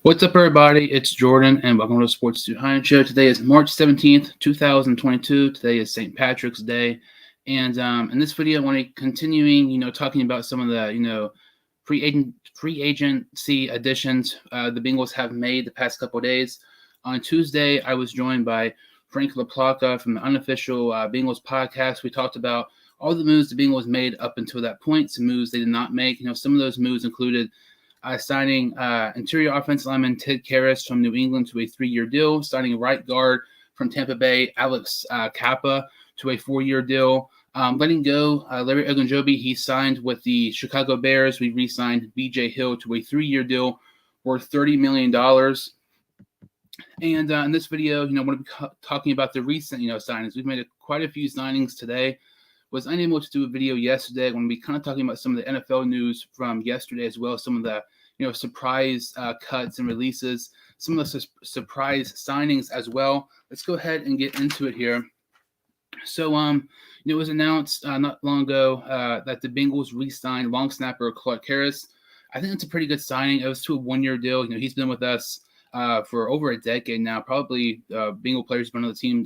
What's up, everybody? It's Jordan, and welcome to the Sports 200 Show. Today is March 17th, 2022. Today is St. Patrick's Day. And in this video, I want to continuing, talking about some of the, free agency additions the Bengals have made the past couple of days. On Tuesday, I was joined by Frank LaPlaca from the unofficial Bengals podcast. We talked about all the moves the Bengals made up until that point, some moves they did not make. Some of those moves included signing interior offensive lineman Ted Karras from New England to a 3-year deal, signing right guard from Tampa Bay Alex Kappa to a 4-year deal, letting go Larry Ogunjobi. He signed with the Chicago Bears. We re-signed B.J. Hill to a 3-year deal worth $30 million. And in this video, I want to be talking about the recent, signings. We've made quite a few signings today. Was unable to do a video yesterday. I'm going to be kind of talking about some of the NFL news from yesterday as well, some of the surprise cuts and releases, some of the surprise signings as well. Let's go ahead and get into it here. So, it was announced not long ago that the Bengals re-signed long snapper Clark Karras. I think it's a pretty good signing. It was to a 1-year deal. He's been with us for over a decade now. Probably Bengal players been on the team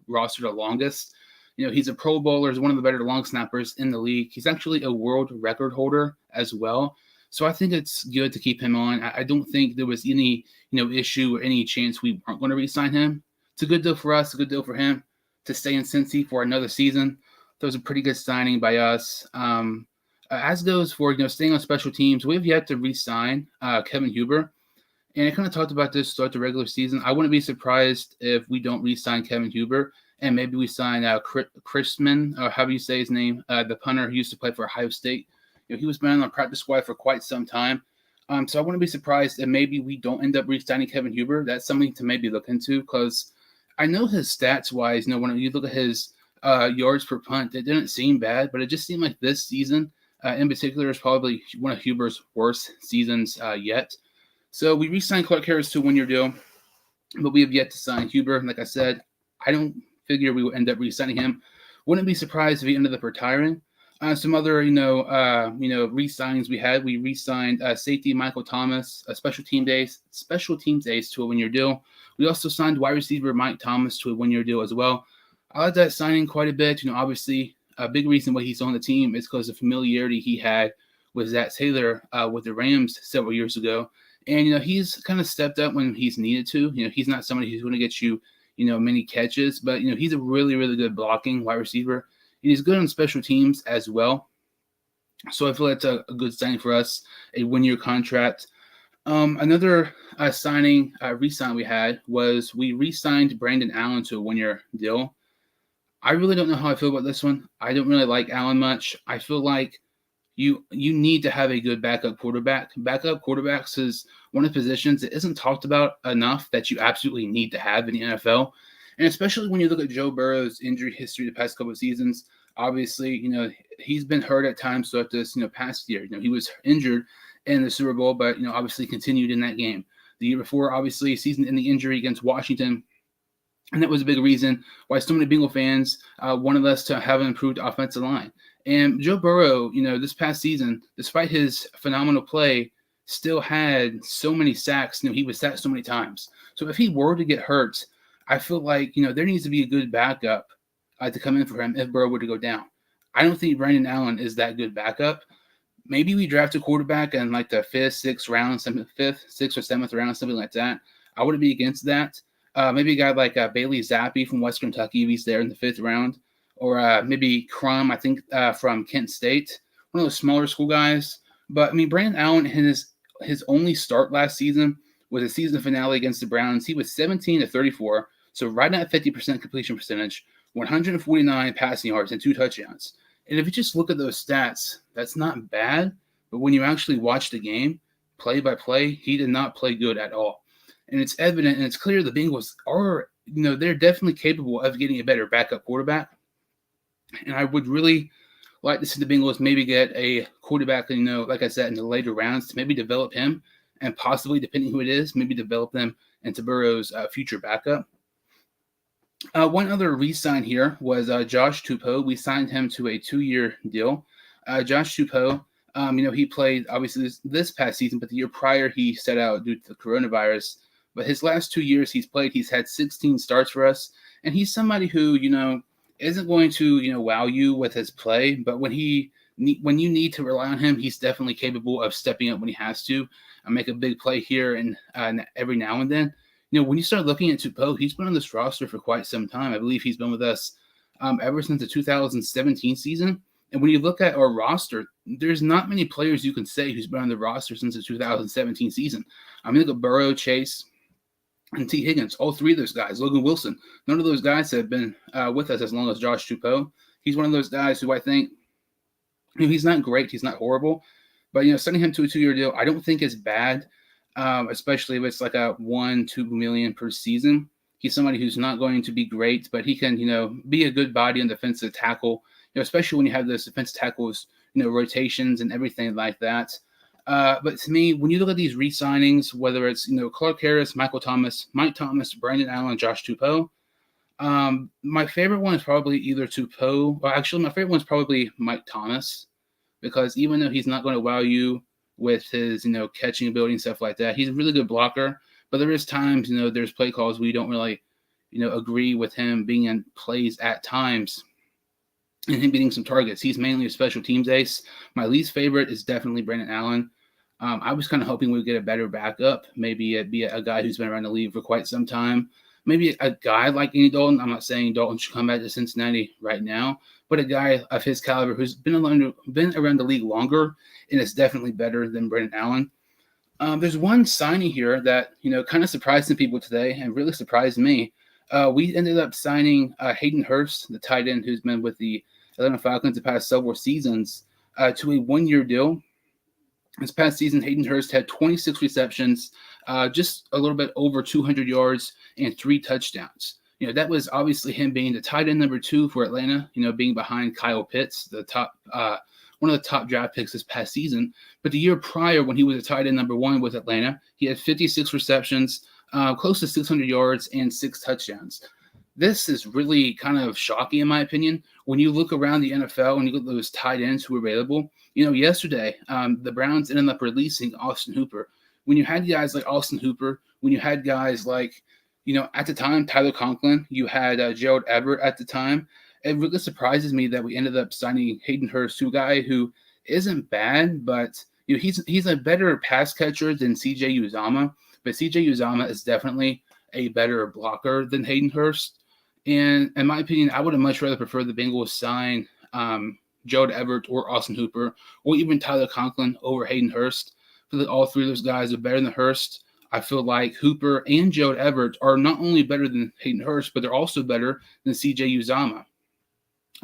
roster the longest. He's a Pro Bowler, is one of the better long snappers in the league. He's actually a world record holder as well. So I think it's good to keep him on. I don't think there was any, issue or any chance we weren't going to re-sign him. It's a good deal for us, a good deal for him to stay in Cincy for another season. That was a pretty good signing by us. As goes for, staying on special teams, we have yet to re-sign Kevin Huber. And I kind of talked about this throughout the regular season. I wouldn't be surprised if we don't re-sign Kevin Huber. And maybe we sign Chrisman, or however you say his name, the punter who used to play for Ohio State. He was been on the practice squad for quite some time. So I wouldn't be surprised if maybe we don't end up re-signing Kevin Huber. That's something to maybe look into, because I know his stats-wise, when you look at his yards per punt, it didn't seem bad, but it just seemed like this season in particular is probably one of Huber's worst seasons yet. So we re-signed Clark Karras to a 1-year deal, but we have yet to sign Huber. Like I said, I don't figure we will end up re-signing him. Wouldn't be surprised if he ended up retiring. Some other, re-signings we had. We re-signed safety Michael Thomas, special teams ace to a 1-year deal. We also signed wide receiver Mike Thomas to a 1-year deal as well. I like that signing quite a bit. Obviously, a big reason why he's on the team is because of the familiarity he had with Zach Taylor with the Rams several years ago. And, he's kind of stepped up when he's needed to. He's not somebody who's going to get you many catches, but, he's a really, really good blocking wide receiver. And he's good on special teams as well. So I feel that's a good signing for us, a 1-year contract. Another re-sign we had was we re-signed Brandon Allen to a 1-year deal. I really don't know how I feel about this one. I don't really like Allen much. I feel like you need to have a good backup quarterback. Backup quarterbacks is one of the positions that isn't talked about enough that you absolutely need to have in the NFL. And especially when you look at Joe Burrow's injury history the past couple of seasons, obviously, he's been hurt at times throughout this, past year. He was injured in the Super Bowl, but, obviously continued in that game. The year before, obviously, season-ending injury against Washington. And that was a big reason why so many Bengal fans wanted us to have an improved offensive line. And Joe Burrow, this past season, despite his phenomenal play, still had so many sacks. He was sacked so many times. So if he were to get hurt, I feel like, there needs to be a good backup to come in for him if Burrow were to go down. I don't think Brandon Allen is that good backup. Maybe we draft a quarterback in like the 5th, 6th round, 6th or 7th round, something like that. I wouldn't be against that. Maybe a guy like Bailey Zappi from West Kentucky, if he's there in the 5th round. Or maybe Crum, I think, from Kent State. One of those smaller school guys. But, Brandon Allen, his only start last season was a season finale against the Browns. He was 17-34, so right at 50% completion percentage, 149 passing yards, and 2 touchdowns. And if you just look at those stats, that's not bad. But when you actually watch the game, play by play, he did not play good at all. And it's evident and it's clear the Bengals are, they're definitely capable of getting a better backup quarterback. And I would really like to see the Bengals maybe get a quarterback, like I said, in the later rounds to maybe develop him and possibly, depending who it is, maybe develop them into Burrow's future backup. One other re-sign here was Josh Tupoe. We signed him to a 2-year deal. Josh Tupoe He played obviously this past season, but the year prior he set out due to the coronavirus. But his last 2 years he's played, he's had 16 starts for us, and he's somebody who isn't going to wow you with his play, but when you need to rely on him, he's definitely capable of stepping up when he has to and make a big play here and every now and then. When you start looking at Tupoe, he's been on this roster for quite some time. I believe he's been with us ever since the 2017 season. And when you look at our roster, there's not many players you can say who's been on the roster since the 2017 season. I mean, look at Burrow, Chase, and T. Higgins. All three of those guys, Logan Wilson, none of those guys have been with us as long as Josh Tupoe. He's one of those guys who I think, he's not great, he's not horrible, but sending him to a 2-year deal, I don't think is bad, especially if it's like a $1-2 million per season. He's somebody who's not going to be great, but he can, be a good body on defensive tackle, especially when you have those defensive tackles, rotations and everything like that. But to me, when you look at these re-signings, whether it's, Clark Harris, Michael Thomas, Mike Thomas, Brandon Allen, Josh Tupoe, my favorite one is probably either Tupoe, or actually my favorite one is probably Mike Thomas, because even though he's not going to wow you with his, catching ability and stuff like that, he's a really good blocker. But there is times, there's play calls where you don't really, agree with him being in plays at times and him getting some targets. He's mainly a special teams ace. My least favorite is definitely Brandon Allen. I was kind of hoping we'd get a better backup. Maybe it'd be a guy who's been around the league for quite some time. Maybe a guy like Andy Dalton. I'm not saying Dalton should come back to Cincinnati right now, but a guy of his caliber who's been around the league longer and is definitely better than Brandon Allen. There's one signing here that, kind of surprised some people today and really surprised me. We ended up signing Hayden Hurst, the tight end who's been with the Atlanta Falcons the past several seasons, to a 1-year deal. This past season, Hayden Hurst had 26 receptions, just a little bit over 200 yards and 3 touchdowns. That was obviously him being the tight end number 2 for Atlanta, being behind Kyle Pitts, the top one of the top draft picks this past season. But the year prior, when he was a tight end number 1 with Atlanta, he had 56 receptions, close to 600 yards and 6 touchdowns. This is really kind of shocking, in my opinion. When you look around the NFL and you look at those tight ends who are available, yesterday, the Browns ended up releasing Austin Hooper. When you had guys like Austin Hooper, when you had guys like, at the time, Tyler Conklin, you had Gerald Everett at the time, it really surprises me that we ended up signing Hayden Hurst, to a guy who isn't bad, but he's a better pass catcher than C.J. Uzomah. But C.J. Uzomah is definitely a better blocker than Hayden Hurst. And in my opinion, I would have much rather preferred the Bengals sign Gerald Everett or Austin Hooper or even Tyler Conklin over Hayden Hurst. I feel that all three of those guys are better than Hurst. I feel like Hooper and Gerald Everett are not only better than Hayden Hurst, but they're also better than C.J. Uzomah.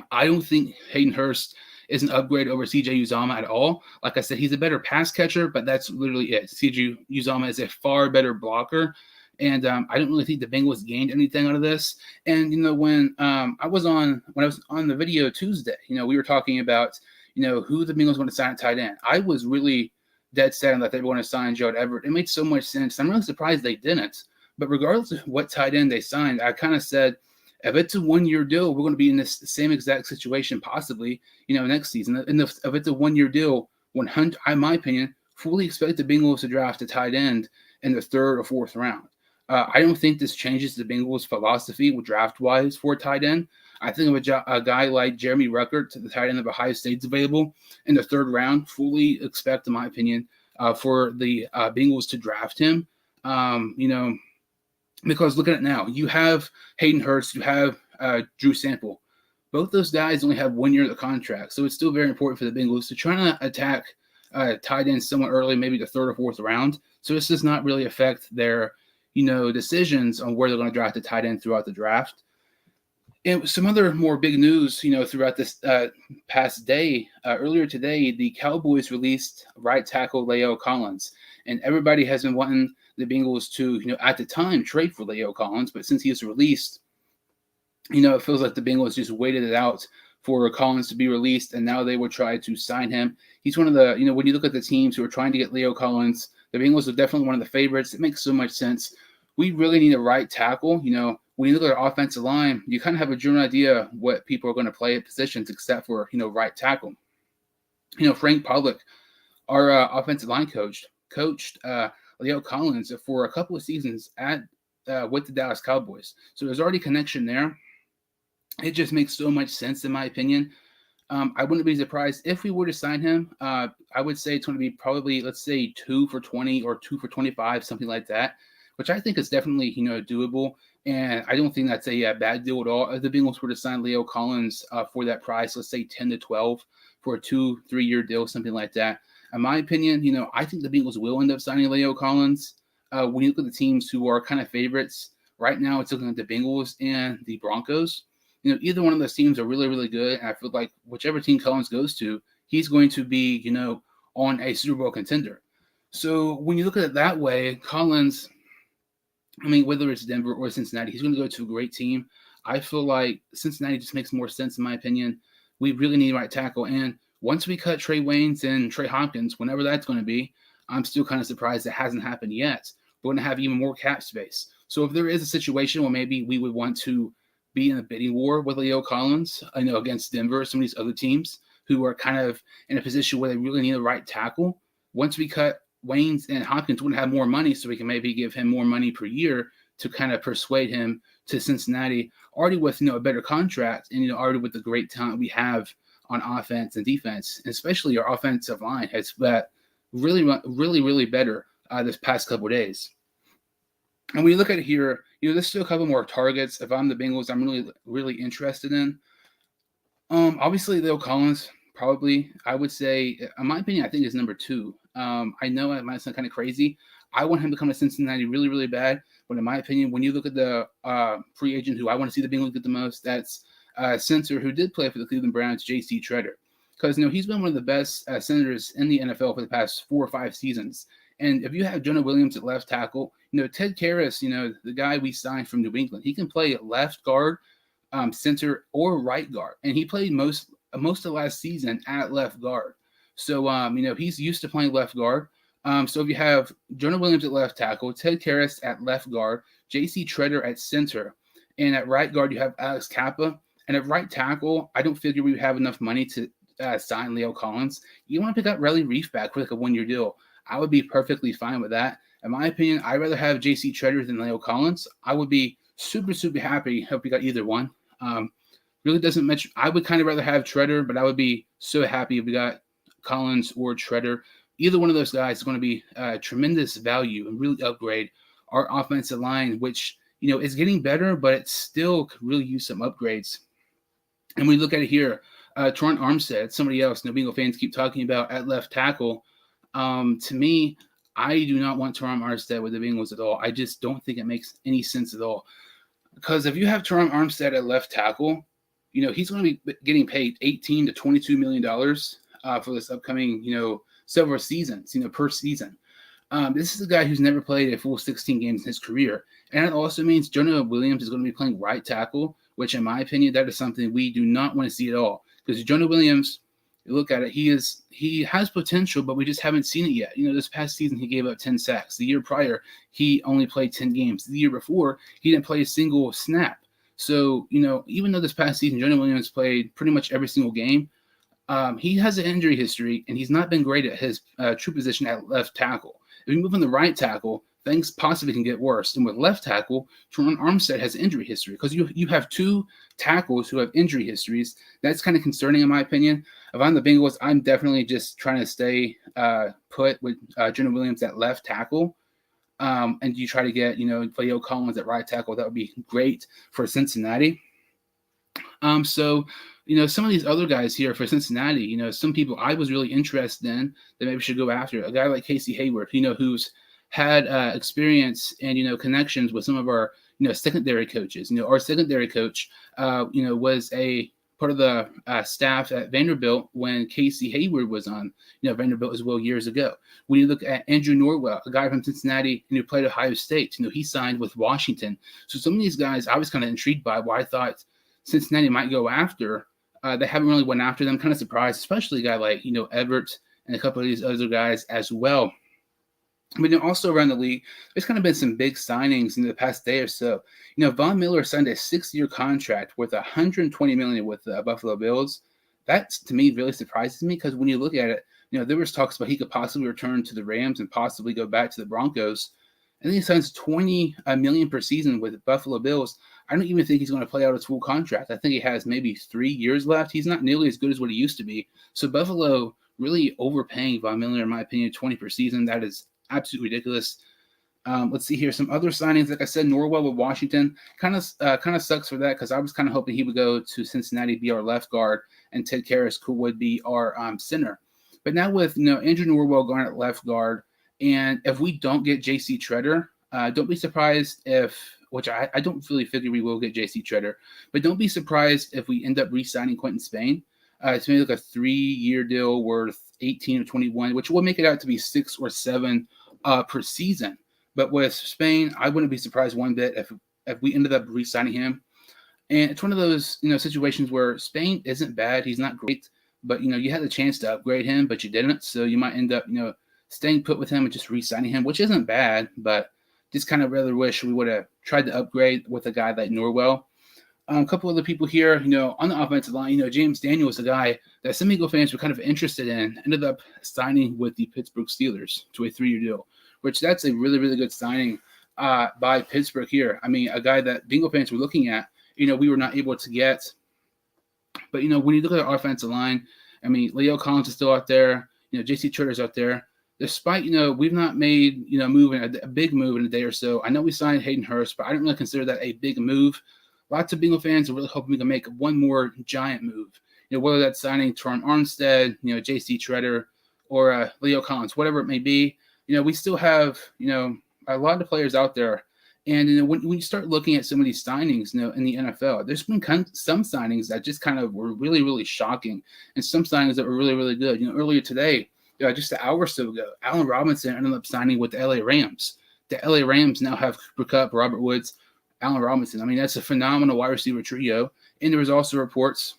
I don't think Hayden Hurst is an upgrade over C.J. Uzomah at all. Like I said, he's a better pass catcher, but that's literally it. C.J. Uzomah is a far better blocker. And I don't really think the Bengals gained anything out of this. And, when I was on the video Tuesday, we were talking about, who the Bengals want to sign at tight end. I was really dead set on that they want to sign Gerald Everett. It made so much sense. I'm really surprised they didn't. But regardless of what tight end they signed, I kind of said, if it's a 1-year deal, we're going to be in this same exact situation possibly, next season. And if it's a 1-year deal, 100, in my opinion, fully expect the Bengals to draft a tight end in the 3rd or 4th round. I don't think this changes the Bengals' philosophy draft-wise for a tight end. I think of a guy like Jeremy Ruckert, the tight end of Ohio State's available in the 3rd round. Fully expect, in my opinion, for the Bengals to draft him. Because look at it now. You have Hayden Hurst, you have Drew Sample. Both those guys only have 1 year of the contract, so it's still very important for the Bengals to try to attack tight ends somewhat early, maybe the 3rd or 4th round. So this does not really affect their decisions on where they're going to draft the tight end throughout the draft. And some other more big news, throughout this past day, earlier today, the Cowboys released right tackle La'el Collins. And everybody has been wanting the Bengals to, at the time, trade for La'el Collins. But since he is released, it feels like the Bengals just waited it out for Collins to be released. And now they will try to sign him. He's one of the, when you look at the teams who are trying to get La'el Collins, the Bengals are definitely one of the favorites. It makes so much sense. We really need a right tackle. When you look at our offensive line, you kind of have a general idea what people are going to play at positions except for, right tackle. Frank Public, our offensive line coached Leo Collins for a couple of seasons at with the Dallas Cowboys. So there's already connection there. It just makes so much sense, in my opinion. I wouldn't be surprised if we were to sign him. I would say it's going to be probably, let's say, 2 for 20 or 2 for 25, something like that, which I think is definitely, doable. And I don't think that's a bad deal at all. If the Bengals were to sign Leo Collins for that price, let's say 10 to 12 for a 2-3 year deal, something like that. In my opinion, I think the Bengals will end up signing Leo Collins. When you look at the teams who are kind of favorites right now, it's looking at the Bengals and the Broncos. Either one of those teams are really, really good. And I feel like whichever team Collins goes to, he's going to be, on a Super Bowl contender. So when you look at it that way, Collins, whether it's Denver or Cincinnati, he's going to go to a great team. I feel like Cincinnati just makes more sense, in my opinion. We really need a right tackle. And once we cut Trey Waynes and Trey Hopkins, whenever that's going to be, I'm still kind of surprised it hasn't happened yet. We're going to have even more cap space. So if there is a situation where maybe we would want to be in a bidding war with Leo Collins, against Denver, some of these other teams who are kind of in a position where they really need a right tackle. Once we cut Waynes and Hopkins, we're going to have more money, so we can maybe give him more money per year to kind of persuade him to Cincinnati, already with, a better contract and, already with the great talent we have on offense and defense, and especially our offensive line has got really better this past couple of days. And when you look at it here, there's still a couple more targets. If I'm the Bengals, I'm really interested in. Obviously, Leo Collins, probably, I would say, in my opinion, I think is number 2. I know it might sound kind of crazy. I want him to come to Cincinnati really, really bad. But in my opinion, when you look at the free agent who I want to see the Bengals get the most, that's center who did play for the Cleveland Browns, J.C. Treader. Because, he's been one of the best centers in the NFL for the past 4 or 5 seasons. And if you have Jonah Williams at left tackle, Ted Karras, the guy we signed from New England, he can play at left guard, center, or right guard. And he played most of last season at left guard. So, he's used to playing left guard. So if you have Jonah Williams at left tackle, Ted Karras at left guard, J.C. Treader at center, and at right guard you have Alex Kappa. And at right tackle, I don't figure we have enough money to sign Leo Collins. You want to pick up Riley Reef back for like a 1-year deal. I would be perfectly fine with that. In my opinion, I'd rather have J.C. Treader than Leo Collins. I would be super, super happy if we got either one. Really doesn't match. I would kind of rather have Treader, but I would be so happy if we got Collins or Treader. Either one of those guys is going to be tremendous value and really upgrade our offensive line, which, is getting better, but it still could really use some upgrades. And when we look at it here, Terron Armstead, somebody else, Bengal fans keep talking about at left tackle. To me, I do not want Terron Armstead with the Bengals at all. I just don't think it makes any sense at all. Because if you have Terron Armstead at left tackle, he's going to be getting paid $18 to $22 million for this upcoming, several seasons, per season. This is a guy who's never played a full 16 games in his career. And it also means Jonah Williams is going to be playing right tackle, which in my opinion, that is something we do not want to see at all. Because Jonah Williams, you look at it, he has potential, but we just haven't seen it yet. This past season, he gave up 10 sacks. The year prior, he only played 10 games. The year before, he didn't play a single snap. So, even though this past season, Jonah Williams played pretty much every single game, he has an injury history, and he's not been great at his true position at left tackle. If you move on the right tackle, things possibly can get worse. And with left tackle, Terron Armstead has injury history because you have 2 tackles who have injury histories. That's kind of concerning in my opinion. If I'm the Bengals, I'm definitely just trying to stay put with Jonah Williams at left tackle. And you try to get, Leo Collins at right tackle. That would be great for Cincinnati. So, some of these other guys here for Cincinnati, some people I was really interested in that maybe should go after. A guy like Casey Hayward, who's had experience and, connections with some of our, secondary coaches. Our secondary coach, was a part of the staff at Vanderbilt when Casey Hayward was on, Vanderbilt as well years ago. When you look at Andrew Norwell, a guy from Cincinnati who played Ohio State, he signed with Washington. So some of these guys I was kind of intrigued by why I thought Cincinnati might go after. They haven't really went after them. Kind of surprised, especially a guy like, Everett and a couple of these other guys as well. But also around the league, there's kind of been some big signings in the past day or so. Von Miller signed a 6-year contract worth $120 million with the Buffalo Bills. That, to me, really surprises me because when you look at it, there was talks about he could possibly return to the Rams and possibly go back to the Broncos. And then he signs $20 million per season with the Buffalo Bills. I don't even think he's going to play out his full contract. I think he has maybe 3 years left. He's not nearly as good as what he used to be. So Buffalo really overpaying Von Miller, in my opinion, 20 per season. That is absolutely ridiculous. Let's see here. Some other signings. Like I said, Norwell with Washington kind of sucks for that, because I was kind of hoping he would go to Cincinnati, be our left guard, and Ted Karras would be our center. But now with Andrew Norwell going at left guard, and if we don't get J.C. Tretter, don't be surprised if, which I don't really figure we will get J.C. Tretter, but don't be surprised if we end up re-signing Quentin Spain. It's maybe like a 3-year deal worth 18 or 21, which will make it out to be 6 or 7 per season. But with Spain, I wouldn't be surprised one bit if we ended up re-signing him. And it's one of those situations where Spain isn't bad. He's not great, but you had the chance to upgrade him, but you didn't. So you might end up staying put with him and just re-signing him, which isn't bad, but just kind of rather wish we would have tried to upgrade with a guy like Norwell. A couple other people here, on the offensive line, James Daniel is a guy that some Eagle fans were kind of interested in, ended up signing with the Pittsburgh Steelers to a 3-year deal, which that's a really, really good signing by Pittsburgh here. I mean, a guy that Bengal fans were looking at, we were not able to get. But, when you look at our offensive line, I mean, Leo Collins is still out there. J.C. Tritter's out there. Despite, we've not made, a big move in a day or so. I know we signed Hayden Hurst, but I don't really consider that a big move. Lots of Bengal fans are really hoping we can make one more giant move. Whether that's signing Terron Armstead, J.C. Tretter, or Leo Collins, whatever it may be. We still have, a lot of players out there. And when you start looking at some of these signings, in the NFL, there's been some signings that just kind of were really, really shocking, and some signings that were really, really good. Earlier today, just an hour or so ago, Allen Robinson ended up signing with the LA Rams. The LA Rams now have Cooper Kupp, Robert Woods, Allen Robinson. I mean, that's a phenomenal wide receiver trio. And there was also reports,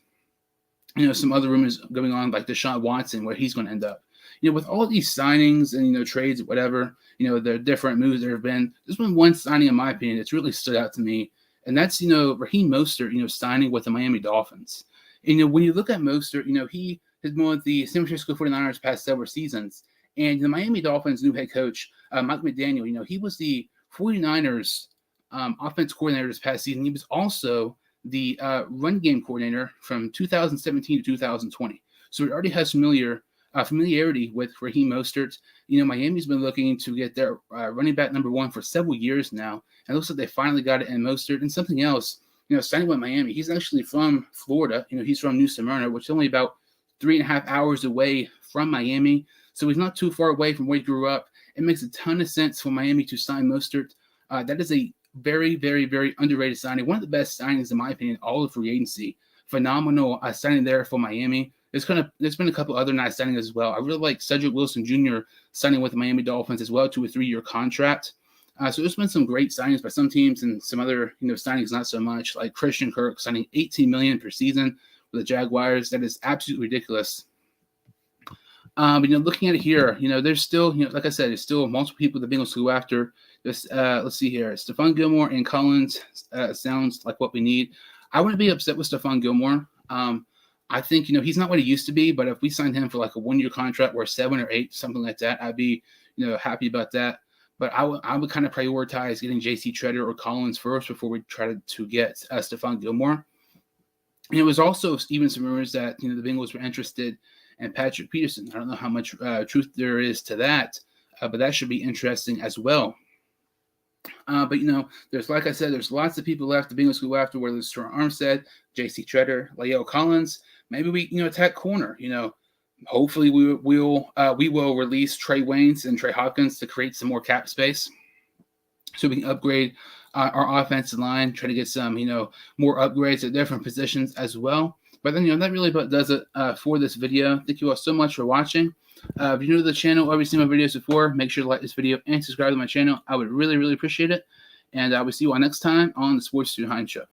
some other rumors going on, like Deshaun Watson, where he's going to end up. With all these signings and, trades, whatever, the different moves there have been, there's been one signing, in my opinion, that's really stood out to me. And that's, Raheem Mostert, signing with the Miami Dolphins. And, when you look at Mostert, he has been with the San Francisco 49ers past several seasons. And the Miami Dolphins' new head coach, Mike McDaniel, he was the 49ers offense coordinator this past season. He was also the run game coordinator from 2017 to 2020. So he already has familiarity with Raheem Mostert. Miami's been looking to get their running back number 1 for several years now. And it looks like they finally got it in Mostert. And something else, signing with Miami, he's actually from Florida. He's from New Smyrna, which is only about 3.5 hours away from Miami. So he's not too far away from where he grew up. It makes a ton of sense for Miami to sign Mostert. That is a very, very, very underrated signing. One of the best signings, in my opinion, all of free agency. Phenomenal signing there for Miami. There's been a couple other nice signings as well. I really like Cedric Wilson Jr. signing with the Miami Dolphins as well to a 3-year contract. So there's been some great signings by some teams, and some other signings not so much, like Christian Kirk signing $18 million per season with the Jaguars. That is absolutely ridiculous. But looking at it here, there's still, like I said, there's still multiple people the Bengals go after. This, let's see here, Stephon Gilmore and Collins sounds like what we need. I wouldn't be upset with Stephon Gilmore. I think, he's not what he used to be, but if we signed him for like a 1-year contract or 7 or 8, something like that, I'd be, happy about that. But I would kind of prioritize getting J.C. Tretter or Collins first before we try to get Stephon Gilmore. And it was also even some rumors that, the Bengals were interested in Patrick Peterson. I don't know how much truth there is to that, but that should be interesting as well. But, there's, like I said, there's lots of people left the Bengals go after, whether it's Terron Armstead, J.C. Tretter, Leo Collins. Maybe we, attack corner. Hopefully we will release Trey Waynes and Trey Hopkins to create some more cap space, so we can upgrade our offensive line, try to get some, more upgrades at different positions as well. But then, that really about does it for this video. Thank you all so much for watching. If you're new to the channel or have seen my videos before, make sure to like this video and subscribe to my channel. I would really, really appreciate it. And I will see you all next time on the Sports Student Hines Show.